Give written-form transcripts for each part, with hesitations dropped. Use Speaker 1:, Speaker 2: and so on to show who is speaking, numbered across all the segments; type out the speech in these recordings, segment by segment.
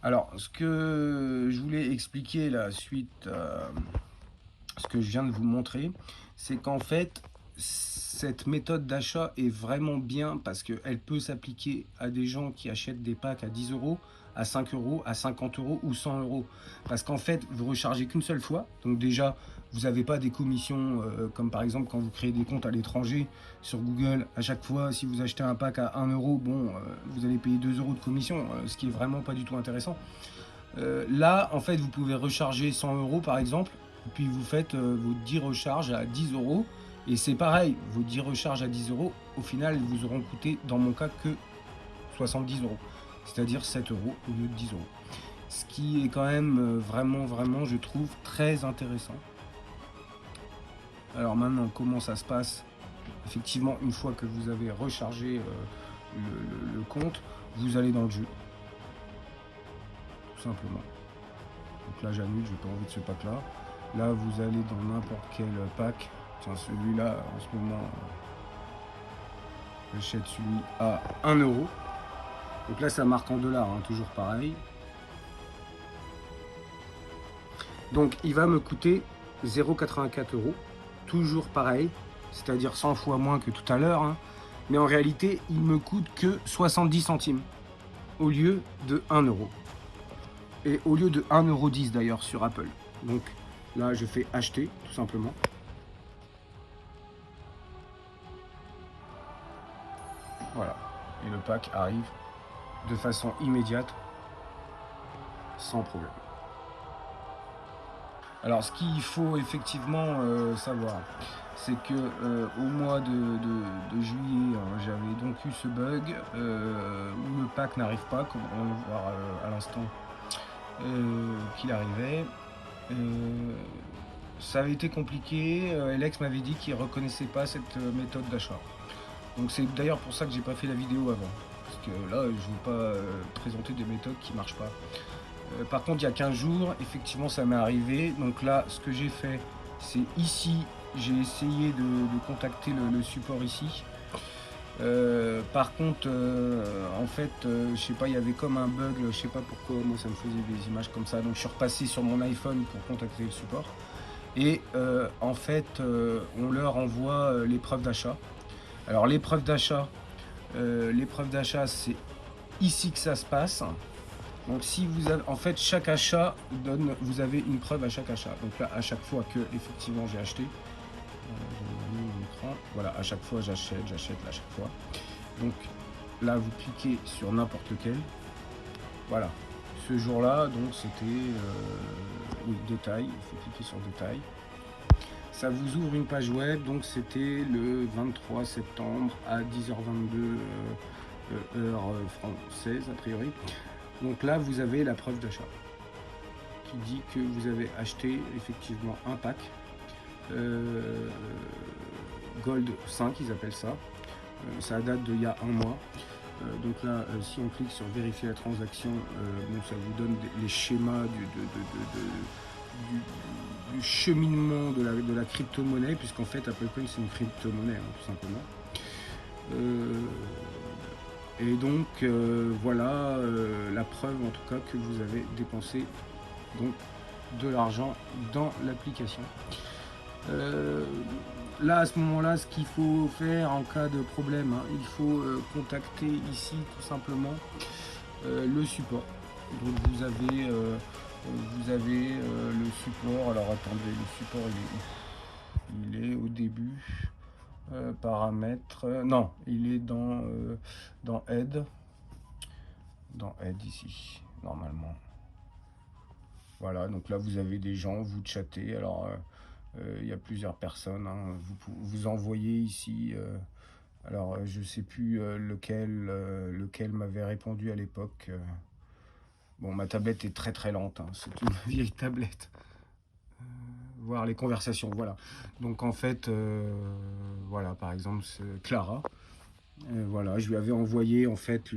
Speaker 1: Alors, ce que je voulais expliquer là, suite à ce que je viens de vous montrer, c'est qu'en fait, cette méthode d'achat est vraiment bien parce qu'elle peut s'appliquer à des gens qui achètent des packs à 10 euros, à 5 euros, à 50 euros ou 100 euros. Parce qu'en fait, vous rechargez qu'une seule fois. Donc déjà, vous n'avez pas des commissions comme par exemple quand vous créez des comptes à l'étranger sur Google. À chaque fois, si vous achetez un pack à 1 euro, bon, vous allez payer 2 euros de commission, ce qui est vraiment pas du tout intéressant. Là, en fait, vous pouvez recharger 100 euros par exemple, et puis vous faites vos 10 recharges à 10 euros. Et c'est pareil, vos 10 recharges à 10 euros, au final, ils vous auront coûté, dans mon cas, que 70 euros. C'est-à-dire 7 euros au lieu de 10 euros. Ce qui est quand même vraiment, je trouve, très intéressant. Alors maintenant, comment ça se passe? Effectivement, une fois que vous avez rechargé le compte, vous allez dans le jeu, tout simplement. Donc là, j'annule, j'ai pas envie de ce pack-là. Là, vous allez dans n'importe quel pack. Tiens, celui-là, en ce moment, j'achète celui à 1 euro. Donc là, ça marque en dollars, hein, toujours pareil. Donc, il va me coûter 0,84 euros. Toujours pareil, c'est-à-dire 100 fois moins que tout à l'heure. Hein. Mais en réalité, il me coûte que 70 centimes au lieu de 1 euro. Et au lieu de 1,10 € d'ailleurs sur Apple. Donc là, je fais acheter, tout simplement. Voilà. Et le pack arrive de façon immédiate, sans problème. Alors, ce qu'il faut effectivement savoir, c'est que au mois de juillet, hein, j'avais donc eu ce bug où le pack n'arrive pas, comme on va voir à l'instant qu'il arrivait. Ça avait été compliqué. Alex m'avait dit qu'il ne reconnaissait pas cette méthode d'achat. Donc c'est d'ailleurs pour ça que j'ai pas fait la vidéo avant. Parce que là, je ne veux pas présenter des méthodes qui ne marchent pas. Par contre, il y a 15 jours, effectivement, ça m'est arrivé. Donc là, ce que j'ai fait, c'est ici, j'ai essayé de contacter le support ici. Par contre, en fait, je sais pas, il y avait comme un bug, je sais pas pourquoi, moi ça me faisait des images comme ça. Donc je suis repassé sur mon iPhone pour contacter le support. Et en fait, on leur envoie l'épreuve d'achat. Alors l'épreuve d'achat, c'est ici que ça se passe. Donc si vous avez, en fait, chaque achat donne, vous avez une preuve à chaque achat. Donc là, à chaque fois que effectivement j'ai acheté, voilà, à chaque fois j'achète à chaque fois. Donc là, vous cliquez sur n'importe lequel. Voilà. Ce jour-là, donc c'était oui, détail. Il faut cliquer sur détail. Ça vous ouvre une page web. Donc c'était le 23 septembre à 10h22 heure française a priori. Donc là, vous avez la preuve d'achat qui dit que vous avez acheté effectivement un pack Gold 5, ils appellent ça. Ça date d'il y a un mois. Donc là, si on clique sur vérifier la transaction, bon, ça vous donne les schémas du cheminement de la crypto-monnaie, puisqu'en fait, Apple Coin, c'est une crypto-monnaie, hein, tout simplement. Et donc, voilà la preuve, en tout cas, que vous avez dépensé donc, de l'argent dans l'application. Là, à ce moment-là, ce qu'il faut faire en cas de problème, hein, il faut contacter ici tout simplement le support. Donc vous avez le support. Alors attendez, le support il est au début. Paramètres. Non, il est dans Aide. Dans Aide ici, normalement. Voilà, donc là vous avez des gens, vous chattez. Alors il y a plusieurs personnes. Hein. Vous envoyez ici. Alors je sais plus lequel m'avait répondu à l'époque. Bon, ma tablette est très lente. Hein. C'est une vieille tablette. Voir les conversations, voilà. Donc en fait, voilà, par exemple, c'est Clara. Voilà, je lui avais envoyé en fait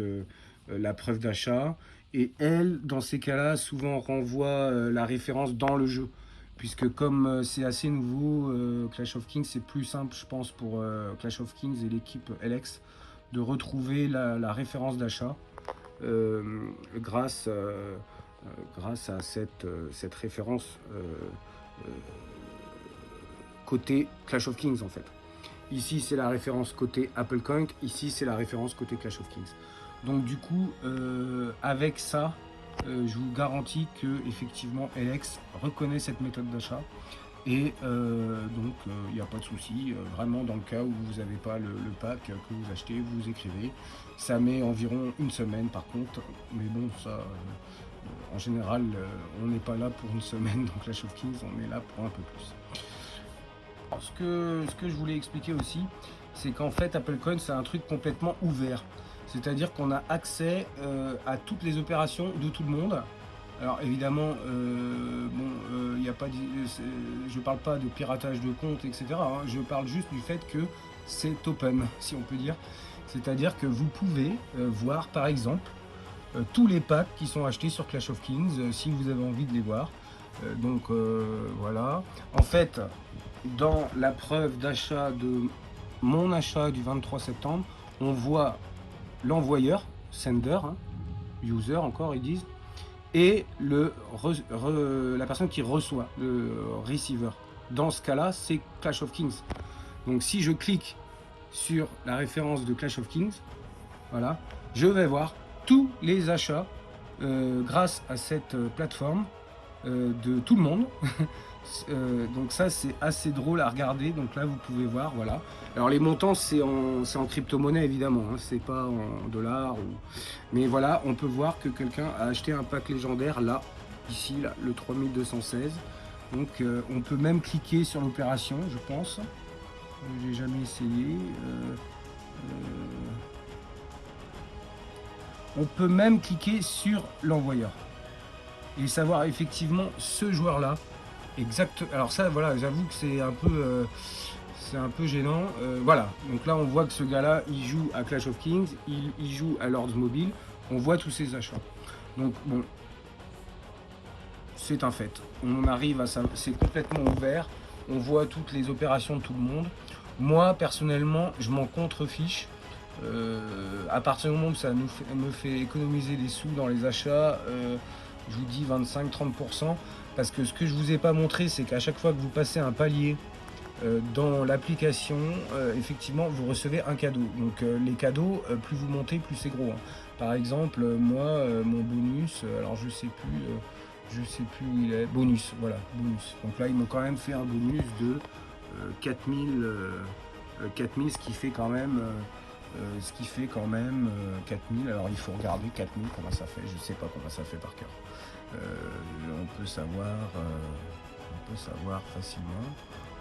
Speaker 1: la preuve d'achat. Et elle, dans ces cas-là, souvent renvoie la référence dans le jeu. Puisque comme c'est assez nouveau, Clash of Kings, c'est plus simple, je pense, pour Clash of Kings et l'équipe LX de retrouver la référence d'achat grâce, grâce à cette référence côté Clash of Kings en fait. Ici c'est la référence côté Apple Coin, ici c'est la référence côté Clash of Kings. Donc du coup, avec ça, je vous garantis que effectivement LX reconnaît cette méthode d'achat. Et donc il n'y a pas de souci, vraiment dans le cas où vous n'avez pas le pack que vous achetez, vous écrivez. Ça met environ une semaine par contre, mais bon ça, en général on n'est pas là pour une semaine dans Clash of Kings, on est là pour un peu plus. Alors, ce que je voulais expliquer aussi, c'est qu'en fait Apple Coin c'est un truc complètement ouvert. C'est-à-dire qu'on a accès à toutes les opérations de tout le monde. Alors évidemment, y a pas, je ne parle pas de piratage de compte, etc. Hein, je parle juste du fait que c'est open, si on peut dire. C'est-à-dire que vous pouvez voir par exemple tous les packs qui sont achetés sur Clash of Kings, si vous avez envie de les voir. Voilà. En fait, dans la preuve d'achat de mon achat du 23 septembre, on voit l'envoyeur, sender, hein, user encore ils disent, et la personne qui reçoit, le receiver. Dans ce cas-là, c'est Clash of Kings. Donc si je clique sur la référence de Clash of Kings, voilà, je vais voir tous les achats grâce à cette plateforme de tout le monde. Donc ça c'est assez drôle à regarder. Donc là vous pouvez voir, voilà. Alors les montants c'est en crypto-monnaie évidemment, hein, c'est pas en dollars mais voilà, on peut voir que quelqu'un a acheté un pack légendaire là, ici là, le 3216. Donc on peut même cliquer sur l'opération, je pense. J'ai jamais essayé. On peut même cliquer sur l'envoyeur et savoir effectivement ce joueur là. Exact. Alors ça, voilà, j'avoue que c'est un peu gênant. Voilà. Donc là, on voit que ce gars-là, il joue à Clash of Kings, il joue à Lords Mobile. On voit tous ses achats. Donc bon, c'est un fait. On arrive à ça. C'est complètement ouvert. On voit toutes les opérations de tout le monde. Moi, personnellement, je m'en contrefiche. À partir du moment où ça me fait économiser des sous dans les achats, je vous dis 25-30%. Parce que ce que je vous ai pas montré, c'est qu'à chaque fois que vous passez un palier dans l'application, effectivement, vous recevez un cadeau. Donc les cadeaux, plus vous montez, plus c'est gros. Hein. Par exemple, moi, mon bonus, alors je sais plus où il est. Bonus, voilà, bonus. Donc là, ils m'ont quand même fait un bonus de 4000, 4000, ce qui fait quand même 4000. Alors il faut regarder 4000, comment ça fait. Je sais pas comment ça fait par cœur. On peut savoir facilement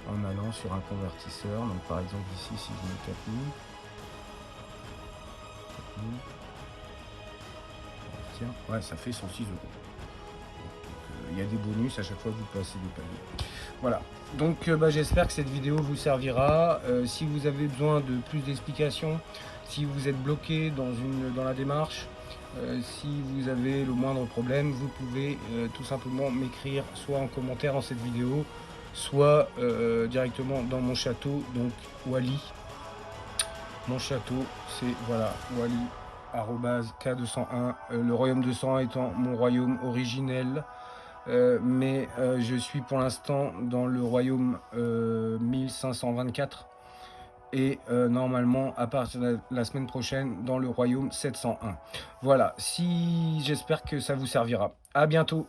Speaker 1: en allant sur un convertisseur. Donc par exemple ici, si je mets 4000, tiens, ouais, ça fait 106 euros. Il y a des bonus à chaque fois que vous passez des paliers. Voilà, donc j'espère que cette vidéo vous servira. Si vous avez besoin de plus d'explications, si vous êtes bloqué dans la démarche, si vous avez le moindre problème, vous pouvez tout simplement m'écrire soit en commentaire en cette vidéo, soit directement dans mon château, donc Wally. Mon château, c'est voilà, Wally @K201, le royaume 201 étant mon royaume originel. Mais je suis pour l'instant dans le royaume 1524 et normalement à partir de la semaine prochaine dans le royaume 701. Voilà, j'espère que ça vous servira. À bientôt.